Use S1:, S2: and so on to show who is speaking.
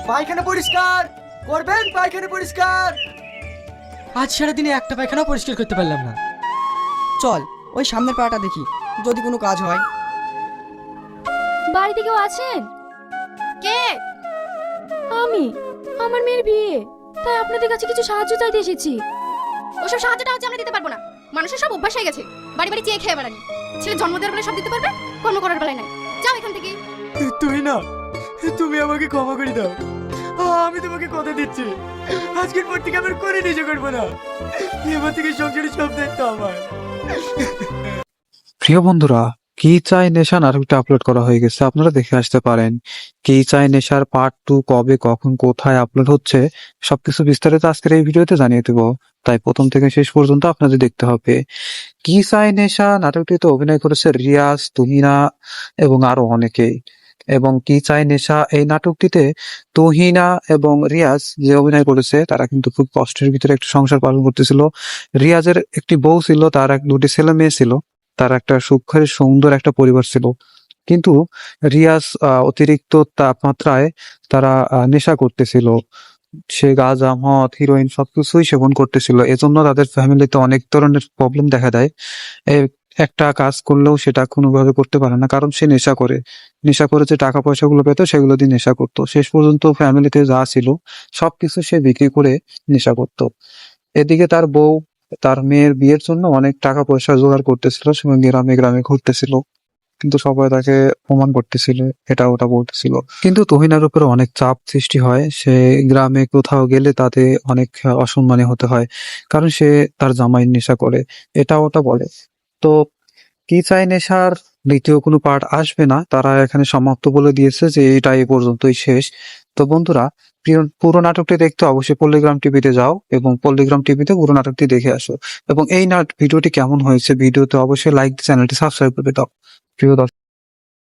S1: পায়খানা পরিষ্কার করবেন, পায়খানা পরিষ্কার।
S2: আজ সারাদিনে একটা পায়খানাও পরিষ্কার করতে পারলাম না।
S3: চল ওই সামনের পাড়াটা দেখি, যদি কোনো কাজ হয়।
S4: বাড়িতে কেউ আছেন? কে? আমি, আমার মেয়ের বিয়ে, তাই আপনাদের কাছে কিছু সাহায্য চাইতে এসেছি।
S5: ওসব সাহায্যটা হচ্ছে আমরা দিতে পারবো না। মানুষের সব অভ্যাস হয়ে গেছে, বাড়ি বাড়ি চেয়ে খেয়ে বেড়ানি। ছেলে জন্ম দেওয়ার বেলায় সব দিতে পারবে, কর্ম করার বেলায় নাই। যাও এখান থেকে।
S1: তুই না, তুমি আমাকে ক্ষমা করে দাও। আমি তোমাকে কথা দিচ্ছি, আজকের পর থেকে আমি করে নিজে করবো না। এবার থেকে সংসারের সব দায়িত্ব আমার।
S6: প্রিয় বন্ধুরা, কি চাই নেশা নাটকটা আপলোড করা হয়ে গেছে, আপনারা দেখে আসতে পারেন। কি চাই নেশার পার্ট 2 কবে, কখন, কোথায় আপলোড হচ্ছে সবকিছু বিস্তারিত আজকের এই ভিডিওতে জানিয়ে দেবো। তাই প্রথম থেকে শেষ পর্যন্ত আপনাদের দেখতে হবে। কি চাই নেশা নাটকটিতে অভিনয় করেছে রিয়াজ, তুহিনা এবং আরো অনেকেই। এবং কি চাই নেশা এই নাটকটিতে তুহিনা এবং রিয়াজ যে অভিনয় করেছে তারা কিন্তু খুব কষ্টের ভিতরে একটা সংসার পালন করতেছিল। রিয়াজের একটি বউ ছিল, তার দুটি ছেলে মেয়ে ছিল, তার একটা সুখের সুন্দর একটা পরিবার ছিল। কিন্তু রিয়াজ অতিরিক্ত তাপমাত্রায় তারা নেশা করতেছিল। সে গাঁজা, মদ, হিরোইন সবকিছুই সেবন করতেছিল। এজন্য তাদের ফ্যামিলিতে অনেক ধরনের প্রবলেম দেখা দেয়। একটা কাজ করলেও সেটা কোনোভাবে করতে পারে না, কারণ সে নেশা করে। নেশা করে যে টাকা পয়সাগুলো পেতো সেগুলো দিয়ে নেশা করতো। শেষ পর্যন্ত ফ্যামিলিতে যা ছিল সবকিছু সে বিক্রি করে নেশা করতো। এদিকে তার বউ তার মেয়ের বিয়ের জন্য অনেক টাকা পয়সা জোগাড় করতেছিল, সে গ্রামে গ্রামে ঘুরতেছিল, কিন্তু সবাই তাকে অপমান করতেছিল, এটা ওটা বলতেছিল। কিন্তু তুহিনার উপরে অনেক চাপ সৃষ্টি হয়। সে গ্রামে কোথাও গেলে তাতে অনেক অসম্মানী হতে হয়, কারণ সে তার জামাই নেশা করে, এটা ওটা বলে। তো কি চাই নেশার দ্বিতীয় কোনো পার্ট আসবে না, তারা এখানে সমাপ্ত বলে দিয়েছে যে এটা এই পর্যন্তই শেষ। তো বন্ধুরা, পুরো নাটকটি দেখতে অবশ্যই পল্লিগ্রাম টিভিতে যাও এবং পল্লিগ্রাম টিভিতে পুরো নাটকটি দেখে আসো। এবং এই ভিডিওটি কেমন হয়েছে, ভিডিওতে অবশ্যই লাইক দিয়ে চ্যানেলটি সাবস্ক্রাইব করে দাও। প্রিয় দর্শক।